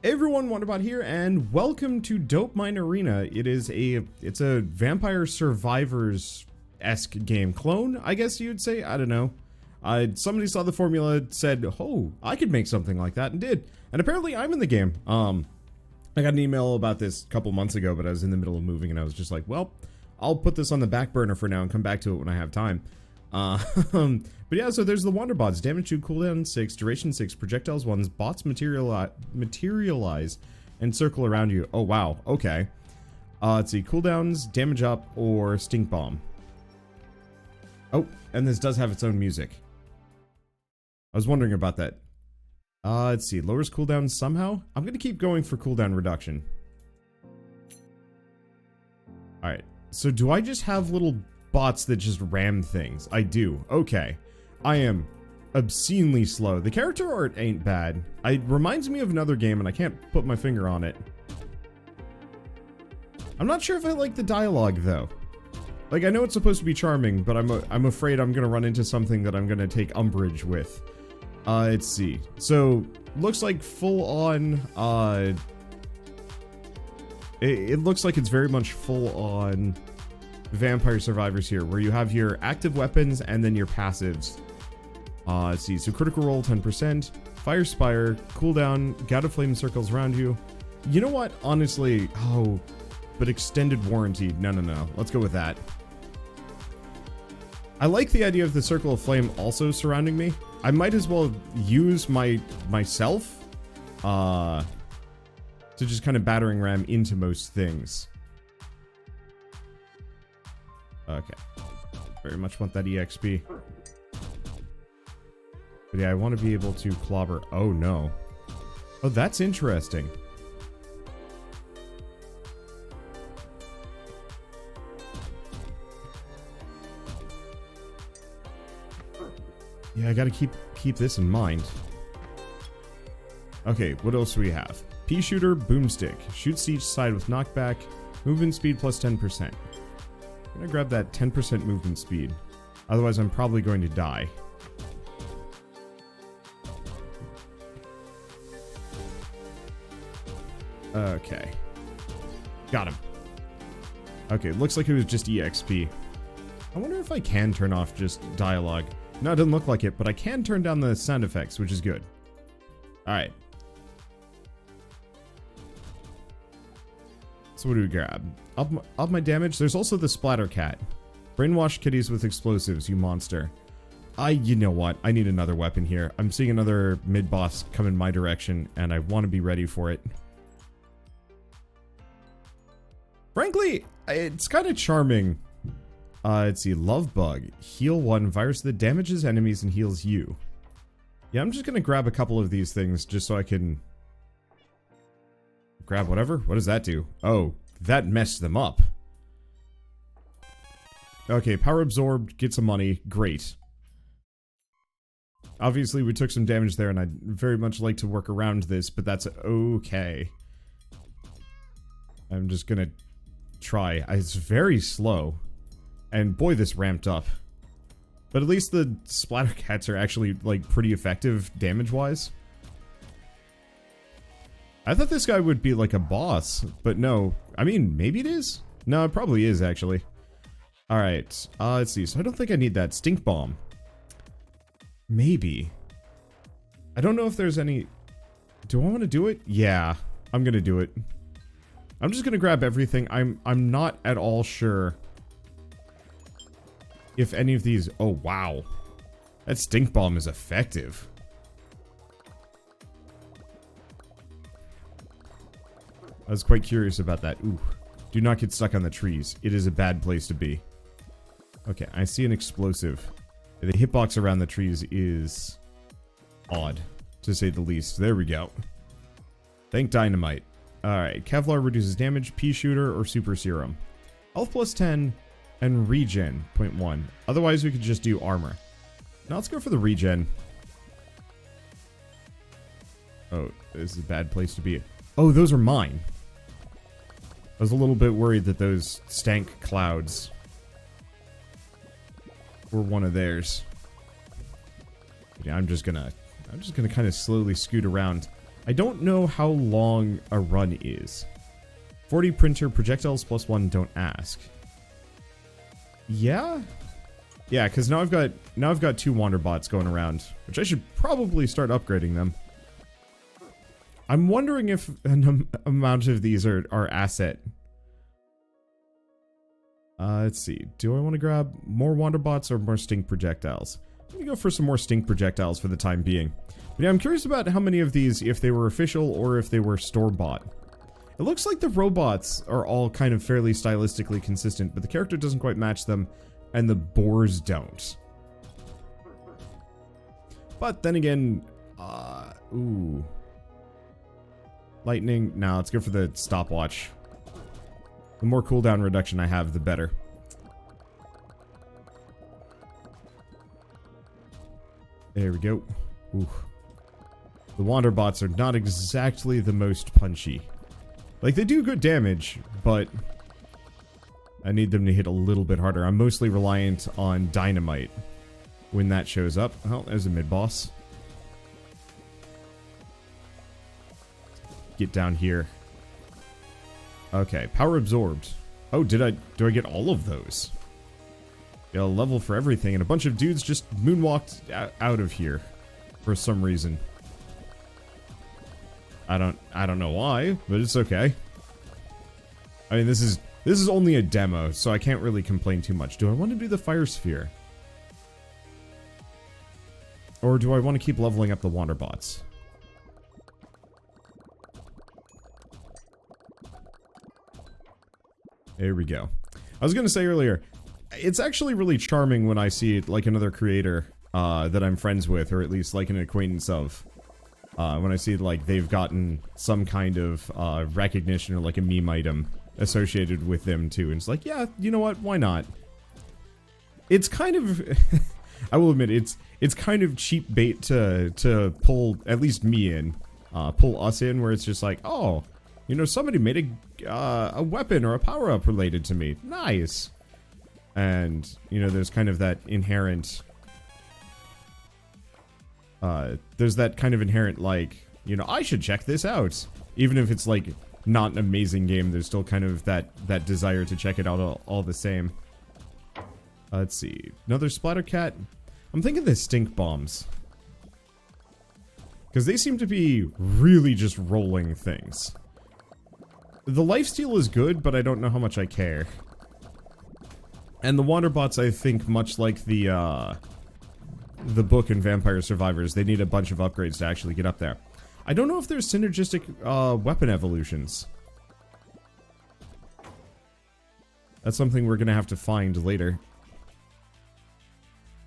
Hey everyone, Wanderbot here, and welcome to DopeMine Arena. It's a Vampire Survivors-esque game clone, I guess you'd say. I don't know. Somebody saw the formula, said, "Oh, I could make something like that," and did. And apparently, I'm in the game. I got an email about this a couple months ago, but I was in the middle of moving, and I was just like, "Well, I'll put this on the back burner for now and come back to it when I have time." But yeah, so there's the Wanderbots. Damage 2, cooldown 6, duration 6, projectiles 1, bots materialize and circle around you. Oh wow, okay. Let's see, cooldowns, damage up, or stink bomb. Oh, and this does have its own music. I was wondering about that. Let's see, lowers cooldown somehow? I'm gonna keep going for cooldown reduction. Alright, so do I just have little bots that just ram things? I do. Okay. I am obscenely slow. The character art ain't bad. It reminds me of another game and I can't put my finger on it. I'm not sure if I like the dialogue though. Like, I know it's supposed to be charming, but I'm afraid I'm gonna run into something that I'm gonna take umbrage with. Let's see. So, looks like full on, it looks like it's very much full on Vampire Survivors here, where you have your active weapons and then your passives. Let's see, so critical roll 10%, fire spire, cooldown, gout of flame circles around you. You know what, honestly, oh, but extended warranty, no, let's go with that. I like the idea of the circle of flame also surrounding me. I might as well use myself, to just kind of battering ram into most things. Okay. Very much want that EXP. But yeah, I want to be able to clobber. Oh no. Oh, that's interesting. Yeah, I gotta keep this in mind. Okay, what else do we have? Pea shooter, boomstick. Shoots each side with knockback. Movement speed plus 10%. I'm gonna grab that 10% movement speed. Otherwise, I'm probably going to die. Okay. Got him. Okay, looks like it was just EXP. I wonder if I can turn off just dialogue. No, it doesn't look like it, but I can turn down the sound effects, which is good. Alright. So what do we grab? Up my damage. There's also the splatter cat. Brainwash kitties with explosives, you monster. You know what? I need another weapon here. I'm seeing another mid-boss come in my direction, and I want to be ready for it. Frankly, it's kind of charming. Let's see. Love bug. Heal 1. Virus that damages enemies and heals you. Yeah, I'm just going to grab a couple of these things just so I can grab whatever. What does that do? Oh, that messed them up. Okay, power absorbed. Get some money. Great. Obviously, we took some damage there, and I'd very much like to work around this, but that's okay. I'm just going to try. It's very slow. And boy, this ramped up. But at least the splatter cats are actually, like, pretty effective damage-wise. I thought this guy would be like a boss, but no. I mean, maybe it is? No, it probably is, actually. Alright, let's see. So I don't think I need that stink bomb. Maybe. I don't know if there's any... Do I want to do it? Yeah, I'm gonna do it. I'm just gonna grab everything. I'm not at all sure if any of these... Oh, wow. That stink bomb is effective. I was quite curious about that. Ooh. Do not get stuck on the trees. It is a bad place to be. Okay, I see an explosive. The hitbox around the trees is odd, to say the least. There we go. Thank dynamite. Alright, Kevlar reduces damage, pea shooter, or super serum. Health plus 10, and regen, 0.1. Otherwise, we could just do armor. Now let's go for the regen. Oh, this is a bad place to be. Oh, those are mine. I was a little bit worried that those stank clouds were one of theirs. Yeah, I'm just gonna kind of slowly scoot around. I don't know how long a run is. 40 printer projectiles plus 1, don't ask. Yeah? Yeah, because now I've got 2 Wanderbots going around, which I should probably start upgrading them. I'm wondering if an amount of these are asset. Let's see. Do I want to grab more Wanderbots or more stink projectiles? Let me go for some more stink projectiles for the time being. But yeah, I'm curious about how many of these, if they were official or if they were store-bought. It looks like the robots are all kind of fairly stylistically consistent, but the character doesn't quite match them, and the boars don't. But then again, ooh. Lightning, no, let's go for the stopwatch. The more cooldown reduction I have, the better. There we go. Ooh. The Wanderbots are not exactly the most punchy. Like, they do good damage, but I need them to hit a little bit harder. I'm mostly reliant on dynamite when that shows up. Oh, there's a mid-boss. Get down here. Okay, power absorbed. Oh, do I get all of those? Get a level for everything, and a bunch of dudes just moonwalked out of here for some reason. I don't know why, but it's okay. I mean, this is only a demo, so I can't really complain too much. Do I want to do the fire sphere? Or do I want to keep leveling up the Wanderbots? There we go. I was gonna say earlier, it's actually really charming when I see like another creator that I'm friends with, or at least like an acquaintance of. When I see like they've gotten some kind of recognition or like a meme item associated with them too, and it's like, yeah, you know what? Why not? It's kind of, I will admit, it's kind of cheap bait to pull at least me in, pull us in, where it's just like, oh, you know, somebody made a weapon or a power-up related to me. Nice. And, you know, there's kind of that inherent... there's that kind of inherent, like, you know, I should check this out. Even if it's, like, not an amazing game, there's still kind of that desire to check it out all the same. Let's see. Another Splattercat. I'm thinking the stink bombs. Because they seem to be really just rolling things. The lifesteal is good, but I don't know how much I care. And the Wanderbots, I think, much like the book in Vampire Survivors, they need a bunch of upgrades to actually get up there. I don't know if there's synergistic weapon evolutions. That's something we're gonna have to find later.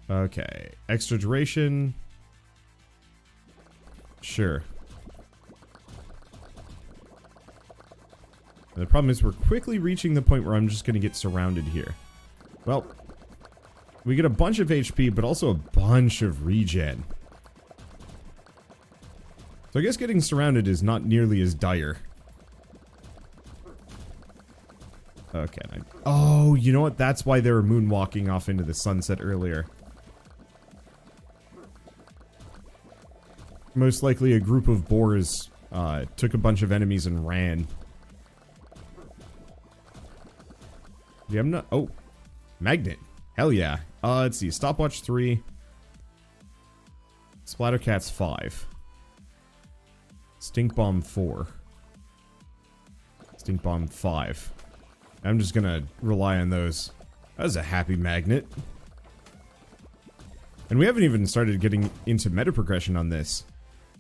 Okay, extra duration. Sure. The problem is we're quickly reaching the point where I'm just gonna get surrounded here. Well, we get a bunch of HP, but also a bunch of regen. So I guess getting surrounded is not nearly as dire. Okay. Oh, you know what? That's why they were moonwalking off into the sunset earlier. Most likely a group of boars took a bunch of enemies and ran. Yeah, I'm not... Oh. Magnet. Hell yeah. Let's see. Stopwatch 3. Splattercats 5. Stink Bomb 4. Stink Bomb 5. I'm just gonna rely on those. That was a happy magnet. And we haven't even started getting into meta progression on this.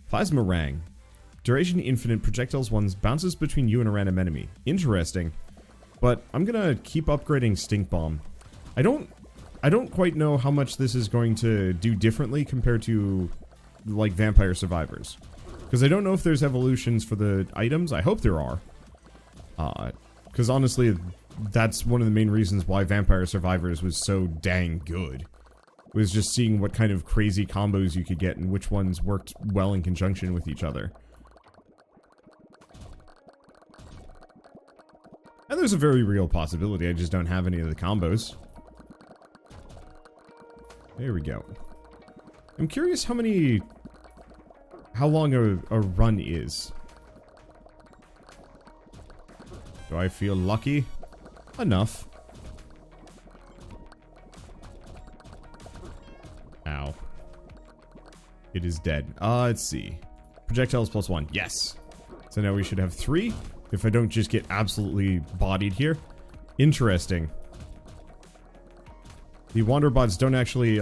Plasma Rang. Duration infinite, projectiles ones bounces between you and a random enemy. Interesting. But I'm gonna keep upgrading Stink Bomb. I don't quite know how much this is going to do differently compared to, like, Vampire Survivors. Because I don't know if there's evolutions for the items. I hope there are. Because honestly, that's one of the main reasons why Vampire Survivors was so dang good. Was just seeing what kind of crazy combos you could get and which ones worked well in conjunction with each other. And there's a very real possibility I just don't have any of the combos. There we go. I'm curious how many long a run is. Do I feel lucky? Enough. Ow. It is dead. Let's see. Projectiles +1. Yes. So now we should have 3. If I don't just get absolutely bodied here. Interesting. The Wanderbots don't actually,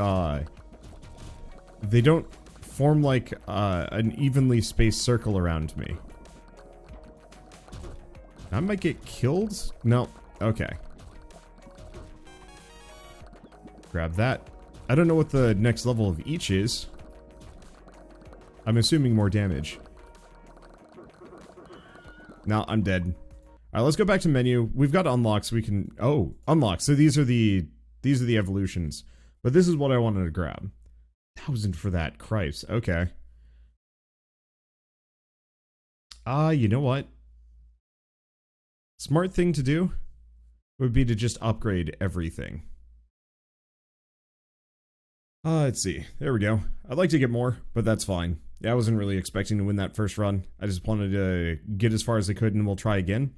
they don't form like an evenly spaced circle around me. I might get killed? No. Okay. Grab that. I don't know what the next level of each is. I'm assuming more damage. No, I'm dead. Alright, let's go back to menu. We've got unlocks. We can... Oh, unlocks. So these are the evolutions. But this is what I wanted to grab. 1,000 for that. Christ. Okay. You know what? Smart thing to do would be to just upgrade everything. Let's see. There we go. I'd like to get more, but that's fine. Yeah, I wasn't really expecting to win that first run. I just wanted to get as far as I could, and we'll try again.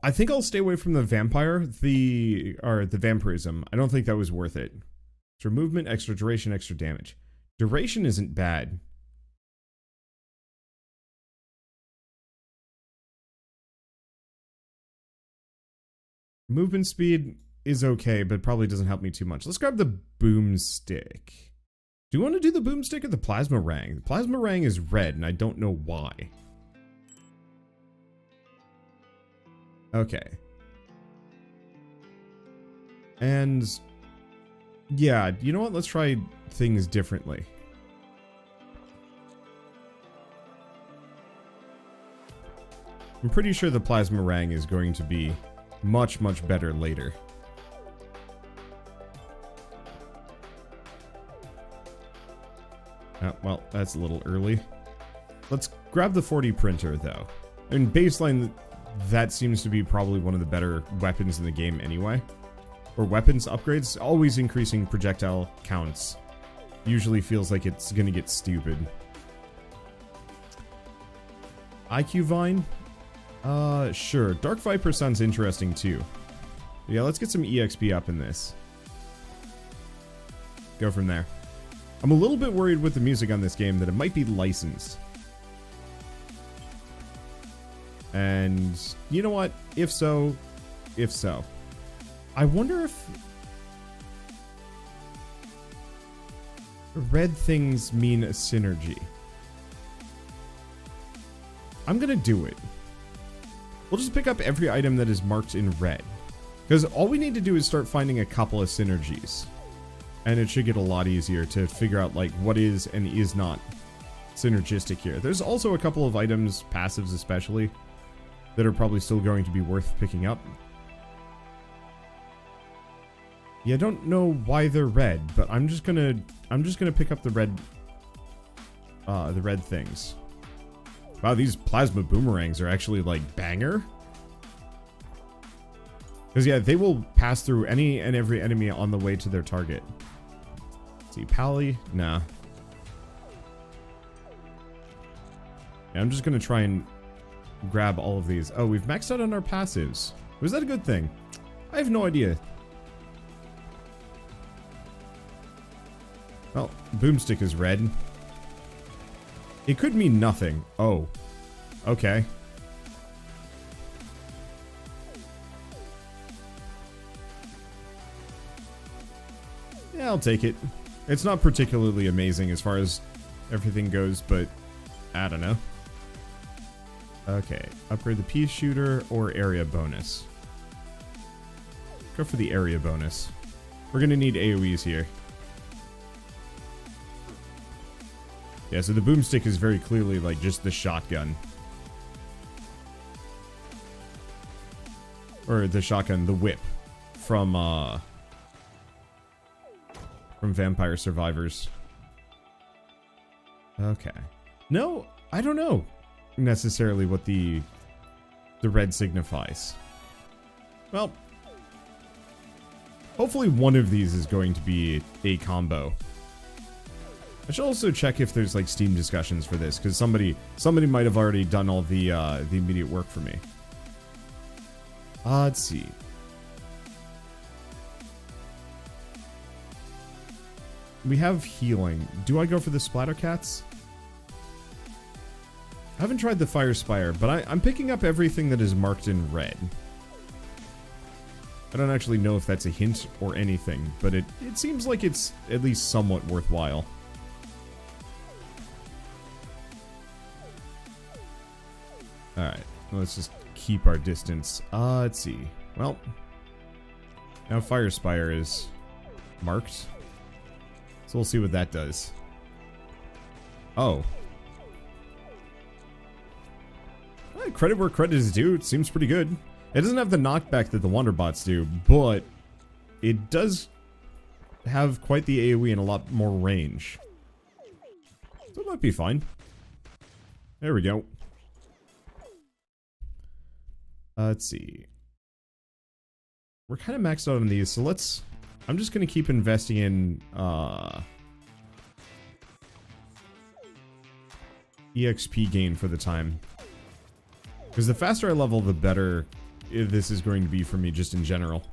I think I'll stay away from the vampire, the vampirism. I don't think that was worth it. Extra movement, extra duration, extra damage. Duration isn't bad. Movement speed is okay, but probably doesn't help me too much. Let's grab the boomstick. Do you want to do the boomstick or the plasma rang? The plasma rang is red, and I don't know why. Okay. And... yeah, you know what? Let's try things differently. I'm pretty sure the plasma rang is going to be much, much better later. Well, that's a little early. Let's grab the 40 printer, though. In baseline, that seems to be probably one of the better weapons in the game anyway. Or weapons upgrades. Always increasing projectile counts usually feels like it's gonna get stupid. IQ Vine? Sure. Dark Viper sounds interesting, too. Yeah, let's get some EXP up in this. Go from there. I'm a little bit worried with the music on this game that it might be licensed. And you know what? If so. I wonder if red things mean a synergy. I'm gonna do it. We'll just pick up every item that is marked in red. Because all we need to do is start finding a couple of synergies. And it should get a lot easier to figure out like what is and is not synergistic here. There's also a couple of items, passives especially, that are probably still going to be worth picking up. Yeah, I don't know why they're red, but I'm just gonna pick up the red things. Wow, these plasma boomerangs are actually like banger. Because yeah, they will pass through any and every enemy on the way to their target. Let's see, Pally? Nah. Yeah, I'm just gonna try and grab all of these. Oh, we've maxed out on our passives. Was that a good thing? I have no idea. Well, boomstick is red. It could mean nothing. Oh. Okay. Yeah, I'll take it. It's not particularly amazing as far as everything goes, but I don't know. Okay, upgrade the pea shooter or area bonus. Go for the area bonus. We're gonna need AoEs here. Yeah, so the boomstick is very clearly like just the shotgun. Or the shotgun, the whip from Vampire Survivors. Okay. No, I don't know necessarily what the red signifies. Well, hopefully one of these is going to be a combo. I should also check if there's like Steam discussions for this, because somebody might have already done all the immediate work for me. Let's see. We have healing. Do I go for the splatter cats? I haven't tried the fire spire, but I'm picking up everything that is marked in red. I don't actually know if that's a hint or anything, but it seems like it's at least somewhat worthwhile. Alright, let's just keep our distance. Let's see. Well, now fire spire is marked. So we'll see what that does. Oh. Credit where credit is due. It seems pretty good. It doesn't have the knockback that the Wanderbots do, but it does have quite the AoE and a lot more range. So it might be fine. There we go. Let's see. We're kind of maxed out on these, so let's... I'm just going to keep investing in, EXP gain for the time. Because the faster I level, the better this is going to be for me just in general.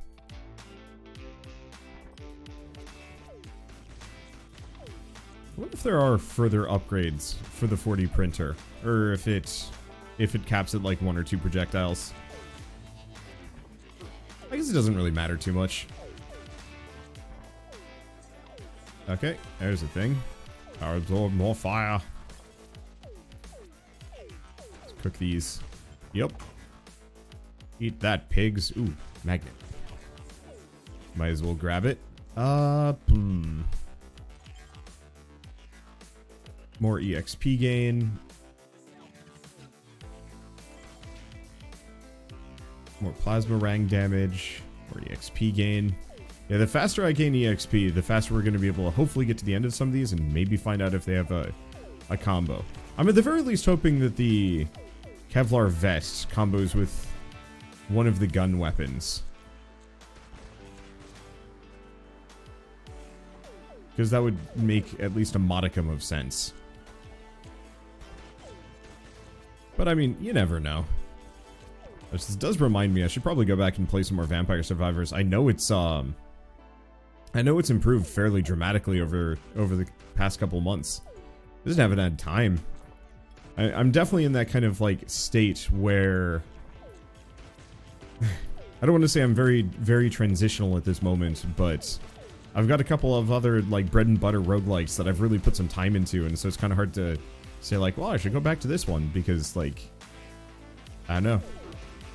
I wonder if there are further upgrades for the 4D printer. Or if it caps at like 1 or 2 projectiles. I guess it doesn't really matter too much. Okay, there's the thing. Power absorb more fire. Let's cook these. Yep. Eat that, pigs. Ooh, magnet. Might as well grab it. More EXP gain. More plasma rang damage. More EXP gain. Yeah, the faster I gain EXP, the faster we're going to be able to hopefully get to the end of some of these and maybe find out if they have a combo. I'm at the very least hoping that the Kevlar vest combos with one of the gun weapons. Because that would make at least a modicum of sense. But I mean, you never know. This does remind me, I should probably go back and play some more Vampire Survivors. I know it's improved fairly dramatically over the past couple months. I just haven't had time. I'm definitely in that kind of like state where I don't want to say I'm very, very transitional at this moment, but I've got a couple of other like bread and butter roguelikes that I've really put some time into, and so it's kind of hard to say like, well, I should go back to this one because like, I don't know.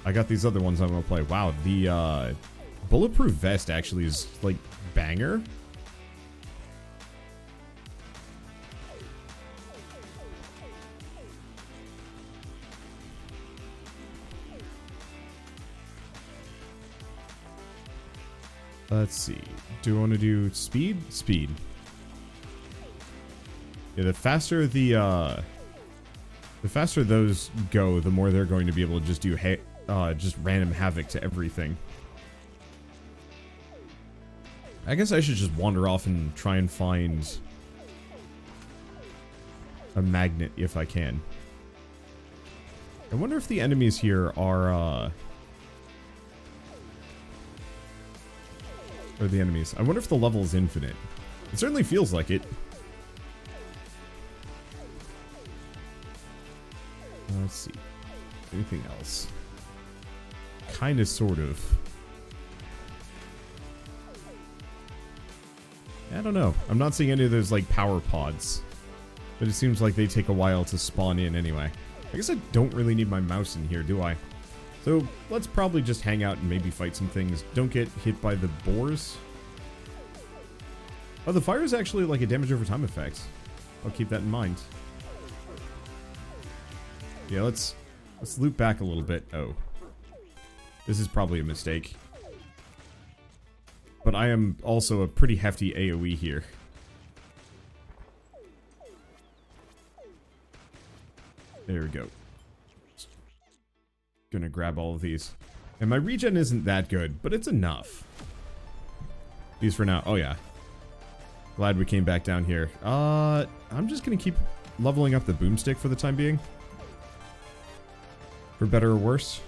I got these other ones I'm gonna play. Wow, the bulletproof vest actually is like banger. Let's see. Do I want to do speed? Speed. Yeah, the faster those go, the more they're going to be able to just do just random havoc to everything. I guess I should just wander off and try and find a magnet if I can. I wonder if the enemies here are or the enemies. I wonder if the level is infinite. It certainly feels like it. Let's see. Anything else? Kinda, sort of. I don't know. I'm not seeing any of those, like, power pods. But it seems like they take a while to spawn in anyway. I guess I don't really need my mouse in here, do I? So, let's probably just hang out and maybe fight some things. Don't get hit by the boars. Oh, the fire is actually like a damage over time effect. I'll keep that in mind. Yeah, let's loop back a little bit. Oh. This is probably a mistake. But I am also a pretty hefty AoE here. There we go. Gonna grab all of these. And my regen isn't that good, but it's enough. These for now. Oh yeah. Glad we came back down here. I'm just gonna keep leveling up the boomstick for the time being. For better or worse.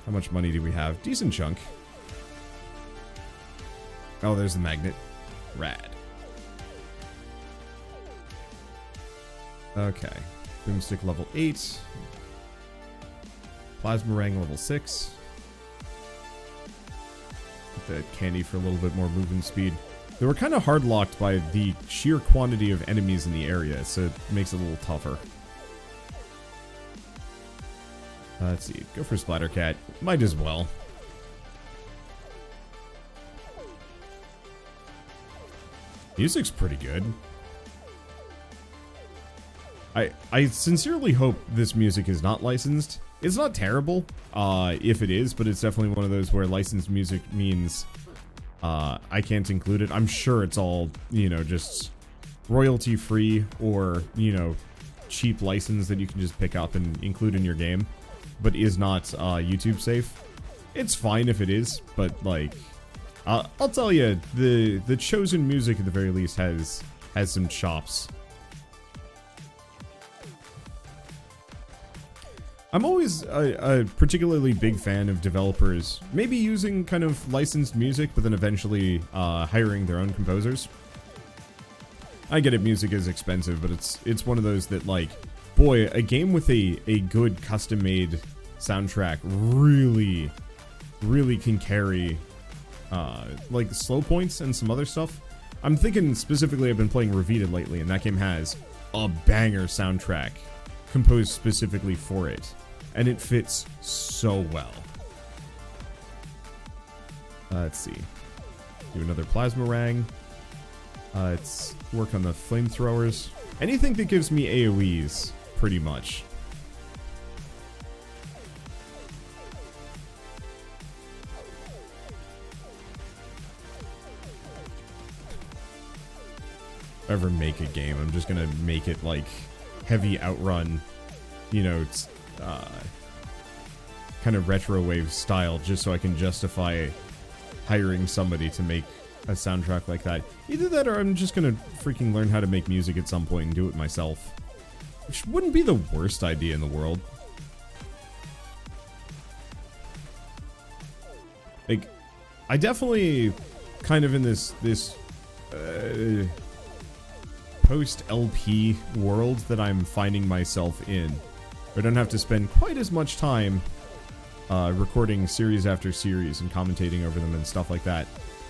How much money do we have? Decent chunk. Oh, there's the magnet. Rad. Okay. Boomstick level 8. Plasmarang level 6. Get that candy for a little bit more movement speed. They were kind of hard locked by the sheer quantity of enemies in the area, so it makes it a little tougher. Let's see. Go for Splattercat. Might as well. Music's pretty good. I sincerely hope this music is not licensed. It's not terrible, if it is, but it's definitely one of those where licensed music means I can't include it. I'm sure it's all, you know, just royalty free or, you know, cheap license that you can just pick up and include in your game, but is not YouTube safe. It's fine if it is, but like, I'll tell you, the chosen music at the very least has some chops. I'm always a particularly big fan of developers maybe using kind of licensed music, but then eventually hiring their own composers. I get it, music is expensive, but it's one of those that, like, boy, a game with a good custom-made soundtrack really can carry like slow points and some other stuff. I'm thinking specifically, I've been playing Revita lately, and that game has a banger soundtrack composed specifically for it, and it fits so well. Let's see. Do another Plasmarang. Let's work on the flamethrowers. Anything that gives me AoEs, pretty much. If I ever make a game, I'm just gonna make it like heavy outrun, you know, it's kind of retro wave style, just so I can justify hiring somebody to make a soundtrack like that. Either that, or I'm just gonna freaking learn how to make music at some point and do it myself, which wouldn't be the worst idea in the world. Like, I definitely kind of in this post-LP world that I'm finding myself in. I don't have to spend quite as much time recording series after series and commentating over them and stuff like that.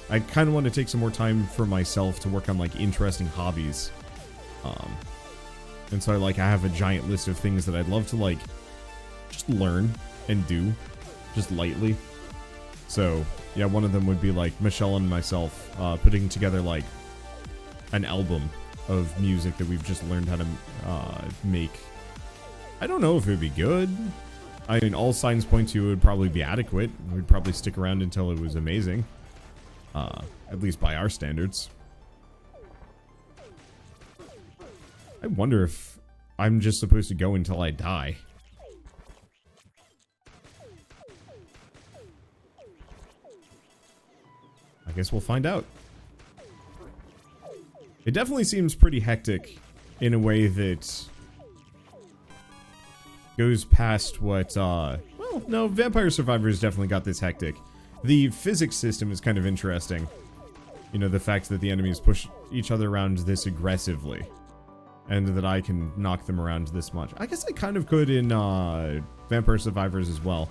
I kind of want to take some more time for myself to work on, like, interesting hobbies. And so I have a giant list of things that I'd love to, like, just learn and do, just lightly. So, yeah, one of them would be, like, Michelle and myself putting together, like, an album of music that we've just learned how to make. I don't know if it would be good. I mean, all signs point to it would probably be adequate. We'd probably stick around until it was amazing. At least by our standards. I wonder if I'm just supposed to go until I die. I guess we'll find out. It definitely seems pretty hectic in a way that goes past what, well, no, Vampire Survivors definitely got this hectic. The physics system is kind of interesting. You know, the fact that the enemies push each other around this aggressively, and that I can knock them around this much. I guess I kind of could in Vampire Survivors as well.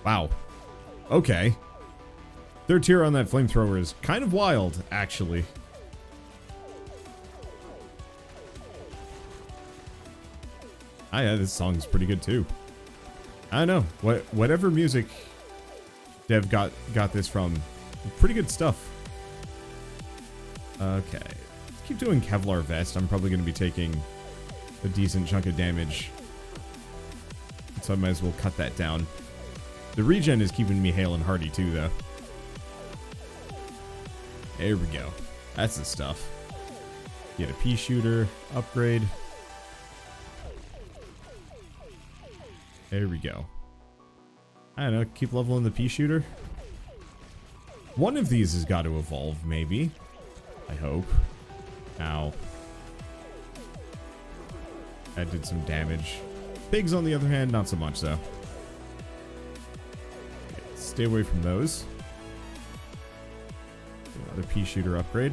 Wow. Okay. Third tier on that flamethrower is kind of wild, actually. Ah, yeah, this song's pretty good too. I don't know. Whatever music dev got this from, pretty good stuff. Okay. Let's keep doing Kevlar Vest. I'm probably going to be taking a decent chunk of damage, so I might as well cut that down. The regen is keeping me hale and hearty too, though. There we go. That's the stuff. Get a pea shooter upgrade. There we go. I don't know, keep leveling the pea shooter. One of these has got to evolve, maybe. I hope. Ow. That did some damage. Pigs, on the other hand, not so much, though. Okay, stay away from those. Another pea shooter upgrade.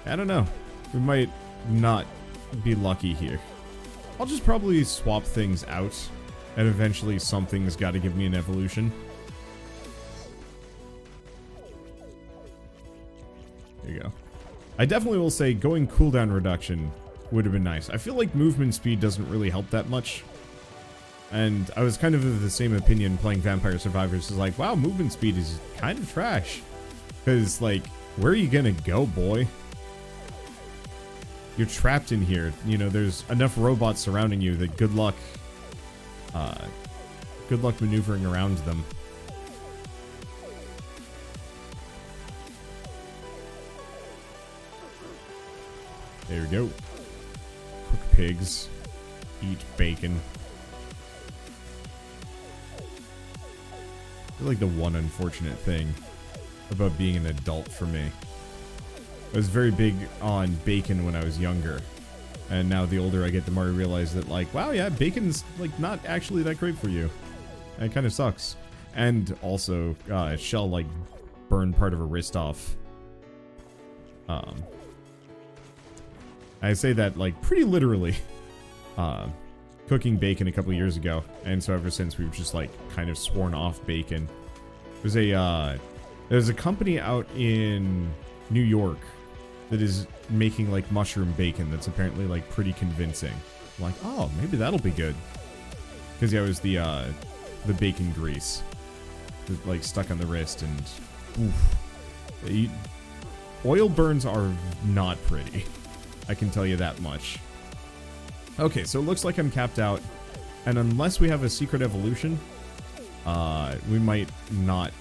I don't know. We might not be lucky here. I'll just probably swap things out, and eventually something's got to give me an evolution. There you go. I definitely will say going cooldown reduction would have been nice. I feel like movement speed doesn't really help that much. And I was kind of the same opinion playing Vampire Survivors. Is like, wow, movement speed is kind of trash. Because, like, where are you gonna go, boy? You're trapped in here. You know, there's enough robots surrounding you that good luck maneuvering around them. There we go. Cook pigs. Eat bacon. I feel like the one unfortunate thing about being an adult for me. I was very big on bacon when I was younger. And now the older I get, the more I realize that, like, wow, yeah, bacon's, like, not actually that great for you. And it kind of sucks. And also, Shell, like, burned part of her wrist off. I say that, like, pretty literally. Cooking bacon a couple years ago. And so ever since, we've just, like, kind of sworn off bacon. There's a company out in New York that is making, like, mushroom bacon that's apparently, like, pretty convincing. I'm like, oh, maybe that'll be good. Because, yeah, it was the bacon grease that, like, stuck on the wrist, and oof. Oil burns are not pretty. I can tell you that much. Okay, so it looks like I'm capped out, and unless we have a secret evolution, we might not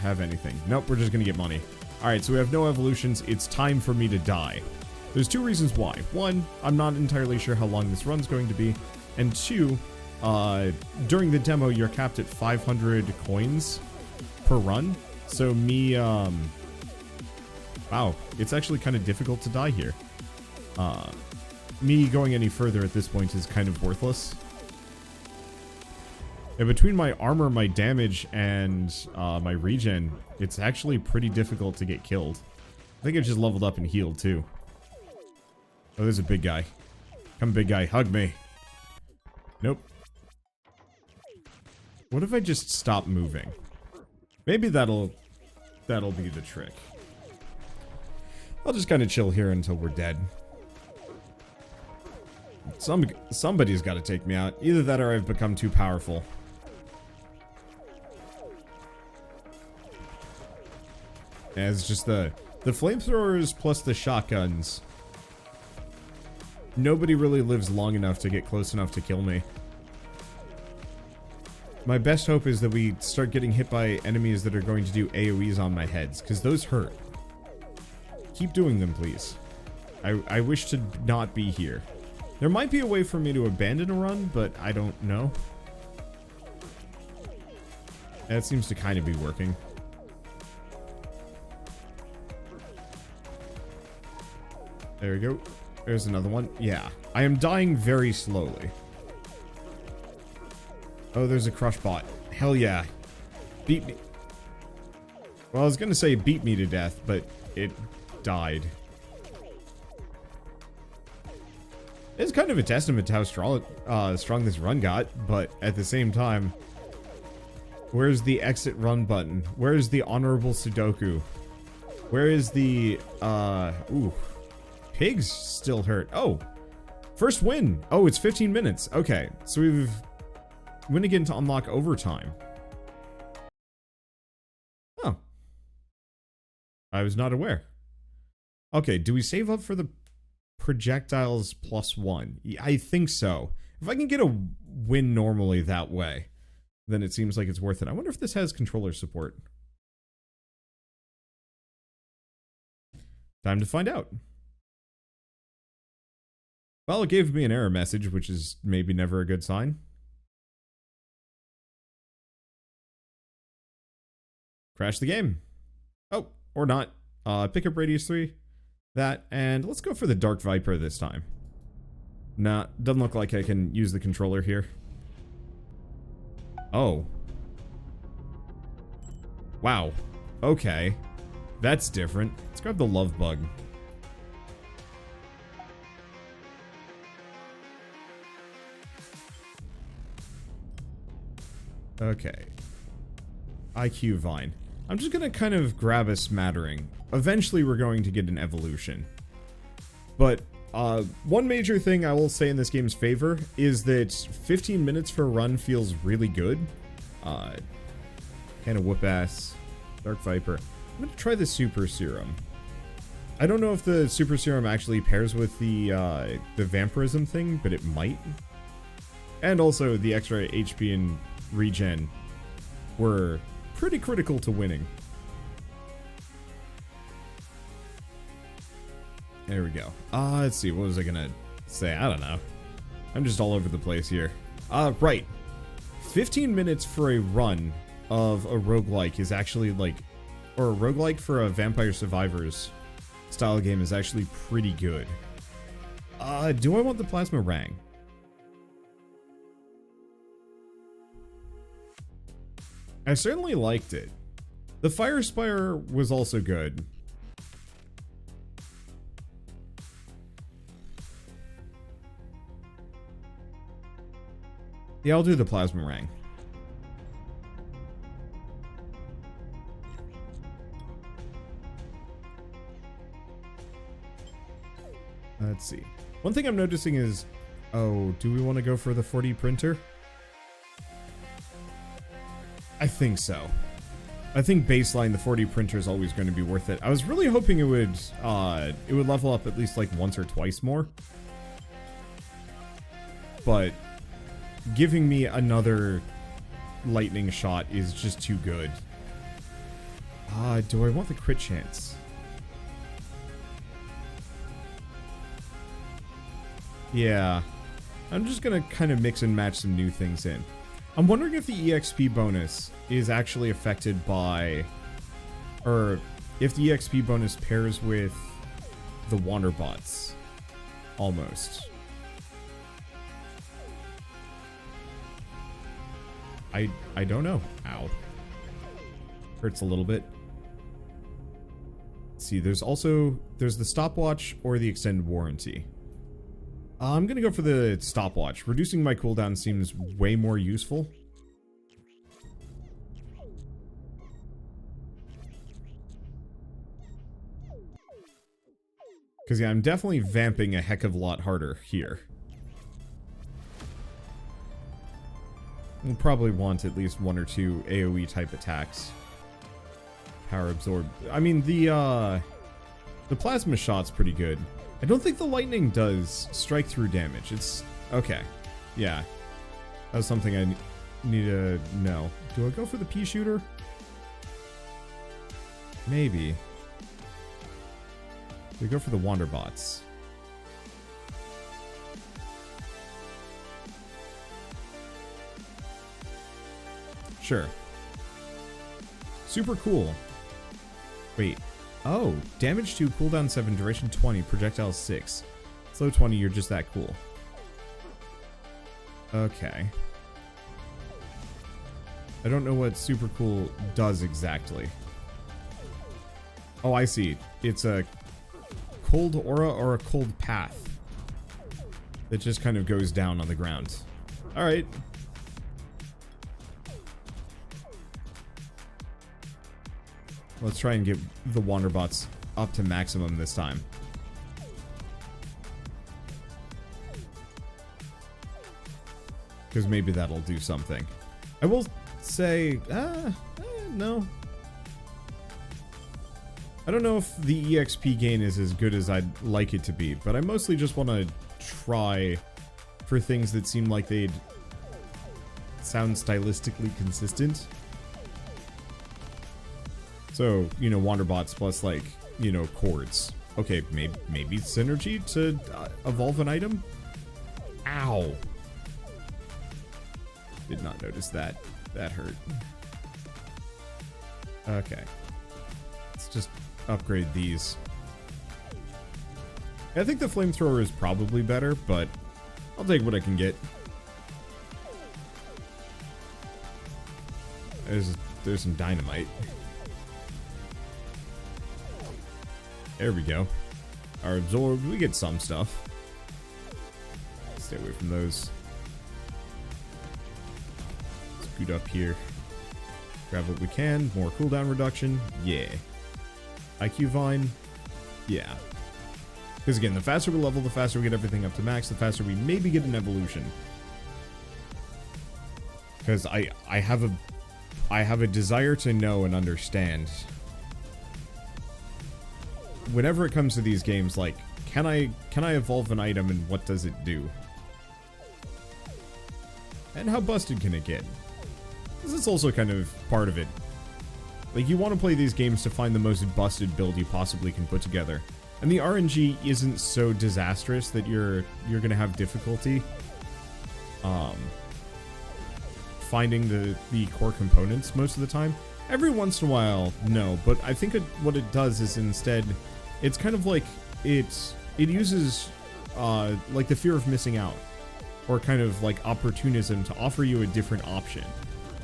have anything. Nope, we're just gonna get money. Alright, so we have no evolutions. It's time for me to die. There's two reasons why. One, I'm not entirely sure how long this run's going to be. And two, during the demo, you're capped at 500 coins per run. So me, wow, it's actually kind of difficult to die here. Me going any further at this point is kind of worthless. And between my armor, my damage, and my regen, it's actually pretty difficult to get killed. I think I just leveled up and healed, too. Oh, there's a big guy. Come, big guy, hug me. Nope. What if I just stop moving? Maybe that'll be the trick. I'll just kind of chill here until we're dead. Somebody's got to take me out. Either that or I've become too powerful. Yeah, it's just the flamethrowers plus the shotguns. Nobody really lives long enough to get close enough to kill me. My best hope is that we start getting hit by enemies that are going to do AoEs on my heads, because those hurt. Keep doing them, please. I wish to not be here. There might be a way for me to abandon a run, but I don't know. That seems to kind of be working. There we go. There's another one. Yeah. I am dying very slowly. Oh, there's a crush bot. Hell yeah. Beat me. Well, I was gonna say beat me to death, but it died. It's kind of a testament to how strong this run got, but at the same time, where's the exit run button? Where's the honorable Sudoku? Where is the, ooh. Pigs still hurt. Oh, first win. Oh, it's 15 minutes. Okay, so we've win again to unlock overtime. Oh. I was not aware. Okay, do we save up for the projectiles +1? I think so. If I can get a win normally that way, then it seems like it's worth it. I wonder if this has controller support. Time to find out. Well, it gave me an error message, which is maybe never a good sign. Crash the game. Oh, or not. Pickup radius 3. That, and let's go for the Dark Viper this time. Nah, doesn't look like I can use the controller here. Oh. Wow. Okay. That's different. Let's grab the Love Bug. Okay. IQ Vine. I'm just gonna kind of grab a smattering. Eventually we're going to get an evolution. But, one major thing I will say in this game's favor is that 15 minutes for a run feels really good. Kind of whoop ass. Dark Viper. I'm gonna try the Super Serum. I don't know if the Super Serum actually pairs with the Vampirism thing, but it might. And also the extra HP and regen were pretty critical to winning. There we go. Let's see, what was I gonna say? I don't know. I'm just all over the place here. Right. 15 minutes for a run of a roguelike is actually like, or a roguelike for a Vampire Survivors style game is actually pretty good. Do I want the Plasma Rang? I certainly liked it. The Fire Spire was also good. Yeah, I'll do the Plasma Rang. Let's see. One thing I'm noticing is... Oh, do we want to go for the 4D printer? I think so. I think baseline, the 4D printer is always going to be worth it. I was really hoping it would level up at least like once or twice more. But giving me another lightning shot is just too good. Do I want the crit chance? Yeah. I'm just gonna kind of mix and match some new things in. I'm wondering if the EXP bonus is actually affected by... Or if the EXP bonus pairs with the Wanderbots. Almost. I don't know. Ow. Hurts a little bit. Let's see, there's the stopwatch or the extended warranty. I'm gonna go for the stopwatch. Reducing my cooldown seems way more useful. Because yeah, I'm definitely vamping a heck of a lot harder here. We'll probably want at least 1 or 2 AoE type attacks. Power absorb. I mean, the plasma shot's pretty good. I don't think the lightning does strike through damage. It's... Okay. Yeah. That was something I need to know. Do I go for the pea shooter? Maybe. Do I go for the Wanderbots? Sure. Super cool. Wait. Oh, damage 2, cooldown 7, duration 20, projectile 6. Slow 20, you're just that cool. Okay. I don't know what super cool does exactly. Oh, I see. It's a cold aura or a cold path that just kind of goes down on the ground. Alright. Let's try and get the Wanderbots up to maximum this time. Because maybe that'll do something. I will say, no. I don't know if the EXP gain is as good as I'd like it to be, but I mostly just want to try for things that seem like they'd sound stylistically consistent. So, you know, Wanderbots plus, like, you know, chords. Okay, maybe synergy to evolve an item? Ow! Did not notice that. That hurt. Okay. Let's just upgrade these. I think the flamethrower is probably better, but I'll take what I can get. There's some dynamite. There we go. Our absorb, we get some stuff. Stay away from those. Scoot up here. Grab what we can. More cooldown reduction. Yeah. IQ Vine. Yeah. Because again, the faster we level, the faster we get everything up to max, the faster we maybe get an evolution. Because I have a desire to know and understand. Whenever it comes to these games, like, can I evolve an item and what does it do? And how busted can it get? This is also kind of part of it. Like, you want to play these games to find the most busted build you possibly can put together. And the RNG isn't so disastrous that you're gonna have difficulty finding the core components most of the time. Every once in a while, no, but I think what it does is instead, it's kind of like it uses like the fear of missing out, or kind of like opportunism to offer you a different option.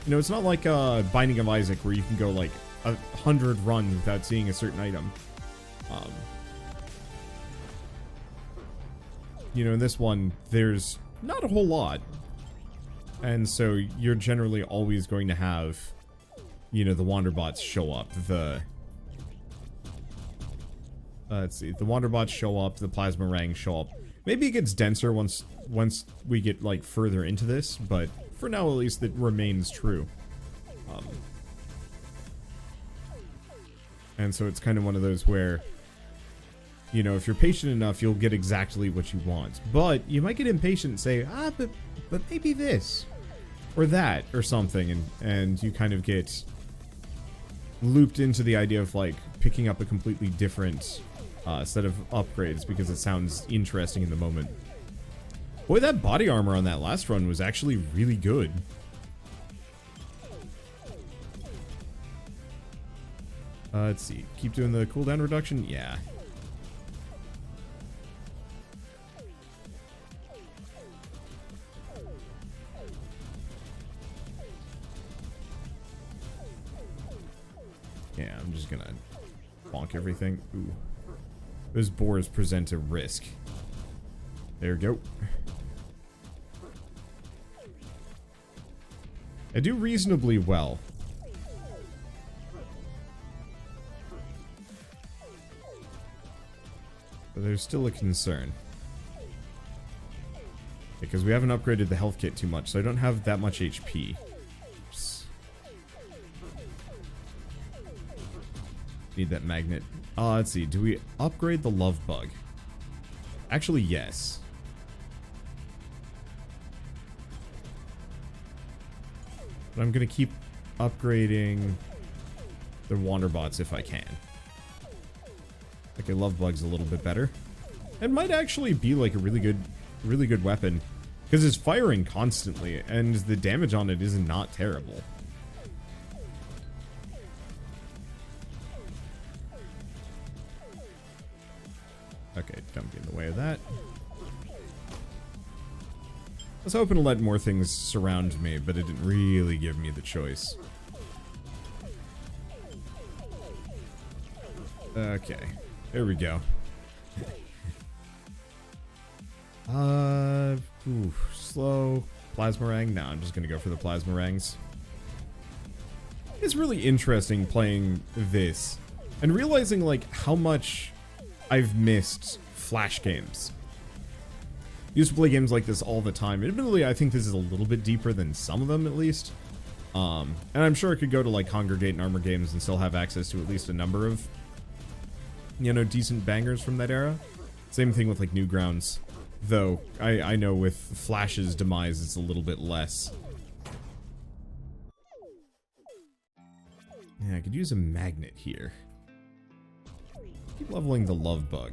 You know, it's not like Binding of Isaac where you can go like 100 runs without seeing a certain item. You know, in this one, there's not a whole lot. And so you're generally always going to have, you know, the Wanderbots show up. Let's see, the Wanderbots show up, the Plasma Rangs show up. Maybe it gets denser once we get, like, further into this, but for now, at least, it remains true. And so it's kind of one of those where, you know, if you're patient enough, you'll get exactly what you want. But you might get impatient and say, but maybe this, or that, or something, and you kind of get looped into the idea of, like, picking up a completely different set of upgrades because it sounds interesting in the moment. Boy, that body armor on that last run was actually really good. Let's see. Keep doing the cooldown reduction? Yeah. Yeah, I'm just gonna bonk everything. Ooh. Those boars present a risk. There we go. I do reasonably well. But there's still a concern. Because we haven't upgraded the health kit too much, so I don't have that much HP. Oops. Need that magnet. Let's see. Do we upgrade the love bug? Actually, yes. But I'm gonna keep upgrading the Wanderbots if I can. Okay, love bug's a little bit better. It might actually be like a really good weapon. Because it's firing constantly, and the damage on it is not terrible. Okay, don't get in the way of that. I was hoping to let more things surround me, but it didn't really give me the choice. Okay, there we go. Slow. Plasma Rang? No, I'm just gonna go for the Plasma Rangs. It's really interesting playing this and realizing like how much I've missed Flash games. Used to play games like this all the time. Admittedly, I think this is a little bit deeper than some of them, at least. And I'm sure I could go to like Congregate and Armor Games and still have access to at least a number of, you know, decent bangers from that era. Same thing with like Newgrounds. Though, I know with Flash's demise, it's a little bit less. Yeah, I could use a magnet here. Keep leveling the love bug.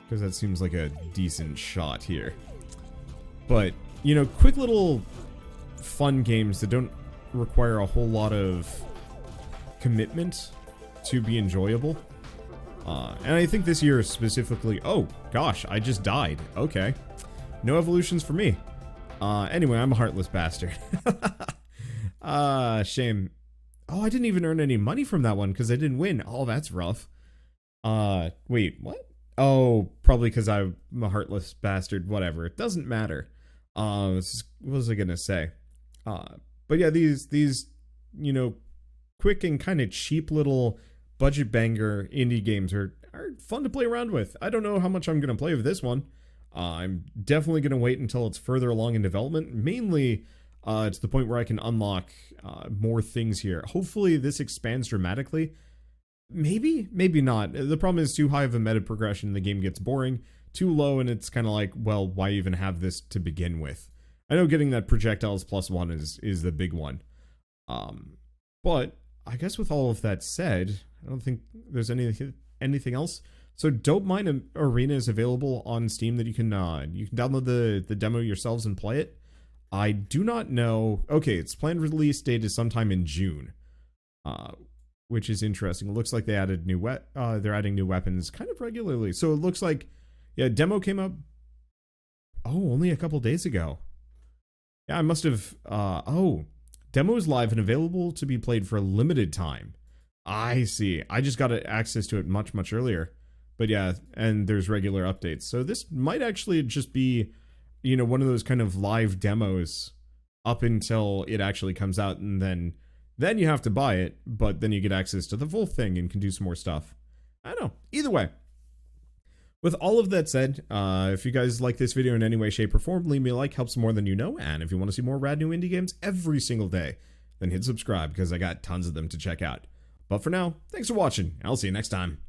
Because that seems like a decent shot here. But, you know, quick little fun games that don't require a whole lot of commitment to be enjoyable. And I think this year specifically... Oh, gosh, I just died. Okay. No evolutions for me. Anyway, I'm a heartless bastard. Shame. Oh, I didn't even earn any money from that one because I didn't win. Oh, that's rough. Wait, what? Oh, probably because I'm a heartless bastard. Whatever. It doesn't matter. What was I gonna say? But yeah, these, you know, quick and kind of cheap little budget banger indie games are fun to play around with. I don't know how much I'm gonna play with this one. I'm definitely gonna wait until it's further along in development, mainly to the point where I can unlock more things here. Hopefully this expands dramatically. Maybe, maybe not. The problem is too high of a meta progression, the game gets boring. Too low, and it's kind of like, well, why even have this to begin with? I know getting that projectiles +1 is the big one. But I guess with all of that said, I don't think there's anything else. So DopeMine Arena is available on Steam that you can download the demo yourselves and play it. I do not know. Okay, its planned release date is sometime in June, which is interesting. It looks like they added they're adding new weapons kind of regularly. So it looks like, yeah, demo came up. Oh, only a couple days ago. Yeah, I must have. Oh, demo is live and available to be played for a limited time. I see. I just got access to it much earlier. But yeah, and there's regular updates. So this might actually just be, you know, one of those kind of live demos up until it actually comes out, and then you have to buy it, but then you get access to the full thing and can do some more stuff. I don't know. Either way, with all of that said, if you guys like this video in any way, shape, or form, leave me a like, helps more than you know, and if you want to see more rad new indie games every single day, then hit subscribe, because I got tons of them to check out. But for now, thanks for watching, I'll see you next time.